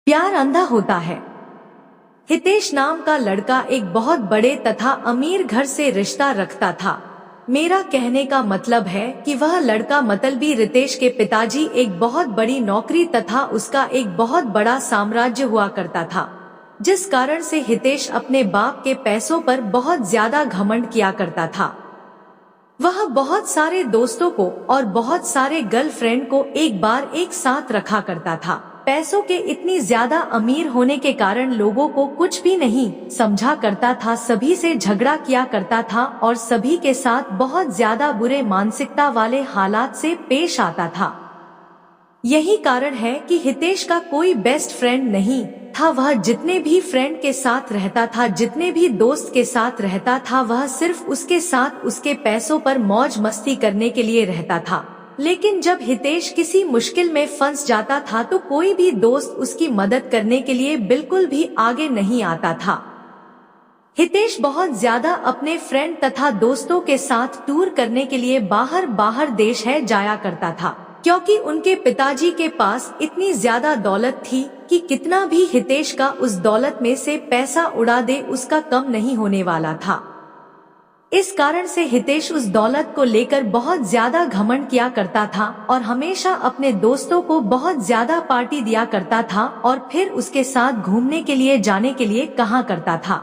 प्यार अंधा होता है। हितेश नाम का लड़का एक बहुत बड़े तथा अमीर घर से रिश्ता रखता था। मेरा कहने का मतलब है कि वह लड़का मतलबी रितेश के पिताजी एक बहुत बड़ी नौकरी तथा उसका एक बहुत बड़ा साम्राज्य हुआ करता था, जिस कारण से हितेश अपने बाप के पैसों पर बहुत ज्यादा घमंड किया करता था। वह बहुत सारे दोस्तों को और बहुत सारे गर्लफ्रेंड को एक बार एक साथ रखा करता था। पैसों के इतनी ज्यादा अमीर होने के कारण लोगों को कुछ भी नहीं समझा करता था, सभी से झगड़ा किया करता था और सभी के साथ बहुत ज्यादा बुरे मानसिकता वाले हालात से पेश आता था। यही कारण है कि हितेश का कोई बेस्ट फ्रेंड नहीं था। वह जितने भी फ्रेंड के साथ रहता था, जितने भी दोस्त के साथ रहता था, वह सिर्फ उसके साथ उसके पैसों पर मौज मस्ती करने के लिए रहता था। लेकिन जब हितेश किसी मुश्किल में फंस जाता था तो कोई भी दोस्त उसकी मदद करने के लिए बिल्कुल भी आगे नहीं आता था। हितेश बहुत ज्यादा अपने फ्रेंड तथा दोस्तों के साथ टूर करने के लिए बाहर देश है जाया करता था, क्योंकि उनके पिताजी के पास इतनी ज्यादा दौलत थी कि कितना भी हितेश का उस दौलत में से पैसा उड़ा दे उसका कम नहीं होने वाला था। इस कारण से हितेश उस दौलत को लेकर बहुत ज्यादा घमंड किया करता था और हमेशा अपने दोस्तों को बहुत ज्यादा पार्टी दिया करता था और फिर उसके साथ घूमने के लिए जाने के लिए कहा करता था।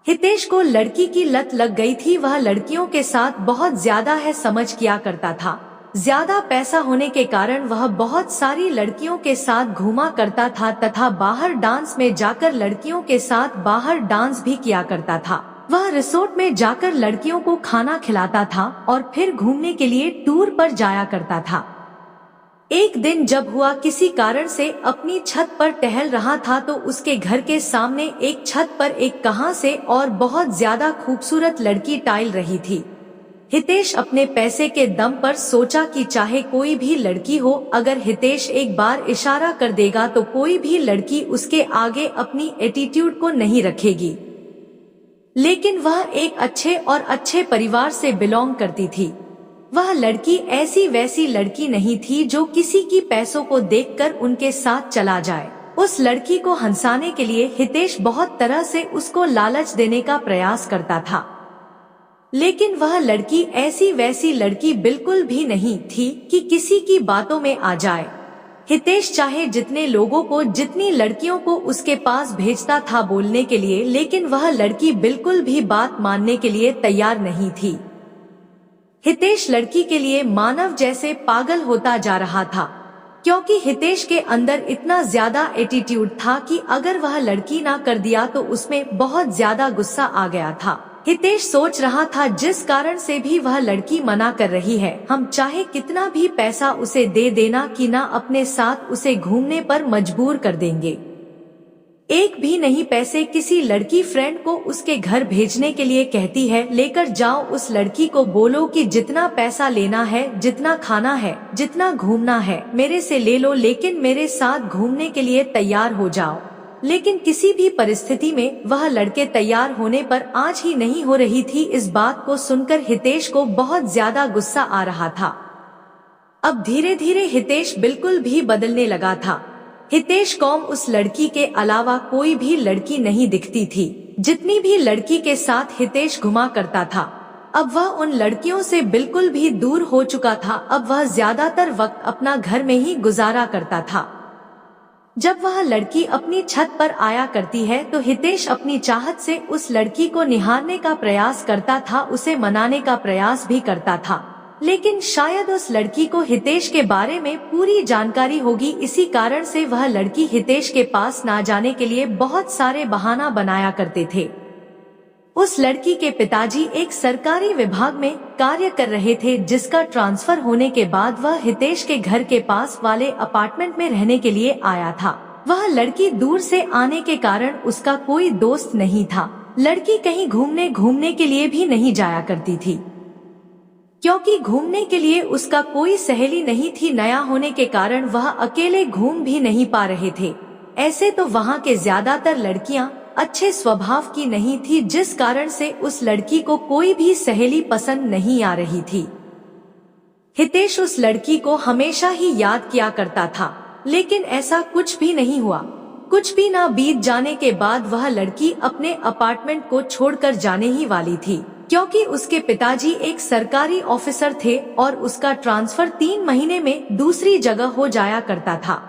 हितेश को लड़की की लत लग गई थी। वह लड़कियों के साथ बहुत ज्यादा है समझ किया करता था। ज्यादा पैसा होने के कारण वह बहुत सारी लड़कियों के साथ घूमा करता था तथा बाहर डांस में जाकर लड़कियों के साथ बाहर डांस भी किया करता था। वह रिसोर्ट में जाकर लड़कियों को खाना खिलाता था और फिर घूमने के लिए टूर पर जाया करता था। एक दिन जब हुआ किसी कारण से अपनी छत पर टहल रहा था तो उसके घर के सामने एक छत पर एक कहां से और बहुत ज्यादा खूबसूरत लड़की टाइल रही थी। हितेश अपने पैसे के दम पर सोचा कि चाहे कोई भी लड़की हो, अगर हितेश एक बार इशारा कर देगा तो कोई भी लड़की उसके आगे अपनी एटीट्यूड को नहीं रखेगी। लेकिन वह एक अच्छे परिवार से बिलोंग करती थी। वह लड़की ऐसी वैसी लड़की नहीं थी जो किसी की पैसों को देखकर उनके साथ चला जाए। उस लड़की को हंसाने के लिए हितेश बहुत तरह से उसको लालच देने का प्रयास करता था, लेकिन वह लड़की ऐसी वैसी लड़की बिल्कुल भी नहीं थी कि किसी की बातों में आ जाए। हितेश चाहे जितने लोगों को, जितनी लड़कियों को उसके पास भेजता था बोलने के लिए, लेकिन वह लड़की बिल्कुल भी बात मानने के लिए तैयार नहीं थी। हितेश लड़की के लिए मानव जैसे पागल होता जा रहा था, क्योंकि हितेश के अंदर इतना ज्यादा एटीट्यूड था कि अगर वह लड़की ना कर दिया तो उसमें बहुत ज्यादा गुस्सा आ गया था। हितेश सोच रहा था जिस कारण से भी वह लड़की मना कर रही है, हम चाहे कितना भी पैसा उसे दे देना कि ना अपने साथ उसे घूमने पर मजबूर कर देंगे। एक भी नहीं पैसे किसी लड़की फ्रेंड को उसके घर भेजने के लिए कहती है, लेकर जाओ उस लड़की को बोलो कि जितना पैसा लेना है, जितना खाना है, जितना घूमना है मेरे से ले लो, लेकिन मेरे साथ घूमने के लिए तैयार हो जाओ। लेकिन किसी भी परिस्थिति में वह लड़के तैयार होने पर आज ही नहीं हो रही थी। इस बात को सुनकर हितेश को बहुत ज्यादा गुस्सा आ रहा था। अब धीरे धीरे हितेश बिल्कुल भी बदलने लगा था। हितेश को उस लड़की के अलावा कोई भी लड़की नहीं दिखती थी। जितनी भी लड़की के साथ हितेश घुमा करता था, अब वह उन लड़कियों से बिल्कुल भी दूर हो चुका था। अब वह ज्यादातर वक्त अपना घर में ही गुजारा करता था। जब वह लड़की अपनी छत पर आया करती है तो हितेश अपनी चाहत से उस लड़की को निहारने का प्रयास करता था, उसे मनाने का प्रयास भी करता था, लेकिन शायद उस लड़की को हितेश के बारे में पूरी जानकारी होगी। इसी कारण से वह लड़की हितेश के पास ना जाने के लिए बहुत सारे बहाना बनाया करते थे। उस लड़की के पिताजी एक सरकारी विभाग में कार्य कर रहे थे, जिसका ट्रांसफर होने के बाद वह हितेश के घर के पास वाले अपार्टमेंट में रहने के लिए आया था। वह लड़की दूर से आने के कारण उसका कोई दोस्त नहीं था। लड़की कहीं घूमने के लिए भी नहीं जाया करती थी, क्योंकि घूमने के लिए उसका कोई सहेली नहीं थी। नया होने के कारण वह अकेले घूम भी नहीं पा रहे थे। ऐसे तो वहाँ के ज्यादातर लड़कियां अच्छे स्वभाव की नहीं थी, जिस कारण से उस लड़की को कोई भी सहेली पसंद नहीं आ रही थी। हितेश उस लड़की को हमेशा ही याद किया करता था। लेकिन ऐसा कुछ भी नहीं हुआ। कुछ भी ना बीत जाने के बाद वह लड़की अपने अपार्टमेंट को छोड़कर जाने ही वाली थी, क्योंकि उसके पिताजी एक सरकारी ऑफिसर थे और उसका ट्रांसफर 3 महीने में दूसरी जगह हो जाया करता था।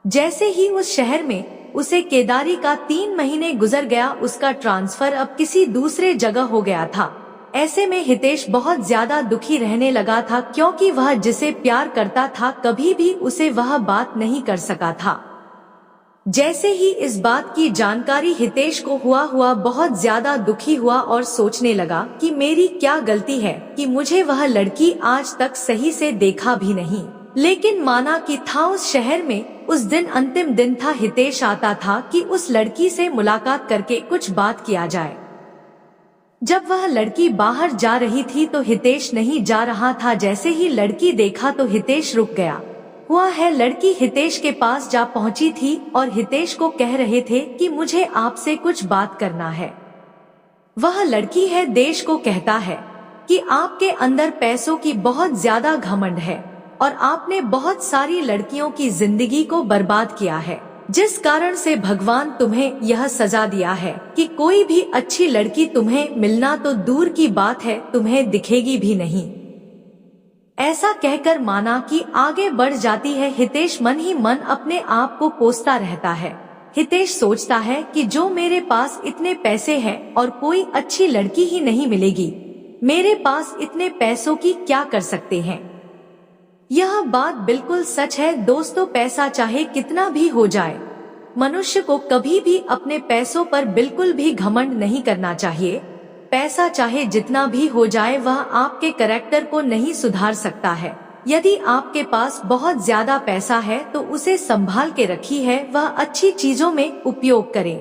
जैसे ही उस शहर में उसे केदारी का 3 महीने गुजर गया, उसका ट्रांसफर अब किसी दूसरे जगह हो गया था। ऐसे में हितेश बहुत ज्यादा दुखी रहने लगा था, क्योंकि वह जिसे प्यार करता था कभी भी उसे वह बात नहीं कर सका था। जैसे ही इस बात की जानकारी हितेश को हुआ बहुत ज्यादा दुखी हुआ और सोचने लगा कि मेरी क्या गलती है कि मुझे वह लड़की आज तक सही से देखा भी नहीं। लेकिन माना कि था उस शहर में उस दिन अंतिम दिन था। हितेश आता था कि उस लड़की से मुलाकात करके कुछ बात किया जाए। जब वह लड़की बाहर जा रही थी तो हितेश नहीं जा रहा था। जैसे ही लड़की देखा तो हितेश रुक गया। हुआ है, लड़की हितेश के पास जा पहुंची थी और हितेश को कह रहे थे कि मुझे आपसे कुछ बात करना है। वह लड़की है देश को कहता है कि आपके अंदर पैसों की बहुत ज्यादा घमंड है और आपने बहुत सारी लड़कियों की जिंदगी को बर्बाद किया है, जिस कारण से भगवान तुम्हें यह सजा दिया है कि कोई भी अच्छी लड़की तुम्हें मिलना तो दूर की बात है, तुम्हें दिखेगी भी नहीं। ऐसा कहकर माना कि आगे बढ़ जाती है। हितेश मन ही मन अपने आप को कोसता रहता है। हितेश सोचता है कि जो मेरे पास इतने पैसे हैं और कोई अच्छी लड़की ही नहीं मिलेगी, मेरे पास इतने पैसों की क्या कर सकते हैं। यह बात बिल्कुल सच है दोस्तों, पैसा चाहे कितना भी हो जाए, मनुष्य को कभी भी अपने पैसों पर बिल्कुल भी घमंड नहीं करना चाहिए। पैसा चाहे जितना भी हो जाए वह आपके कैरेक्टर को नहीं सुधार सकता है। यदि आपके पास बहुत ज्यादा पैसा है तो उसे संभाल के रखी है, वह अच्छी चीजों में उपयोग करें।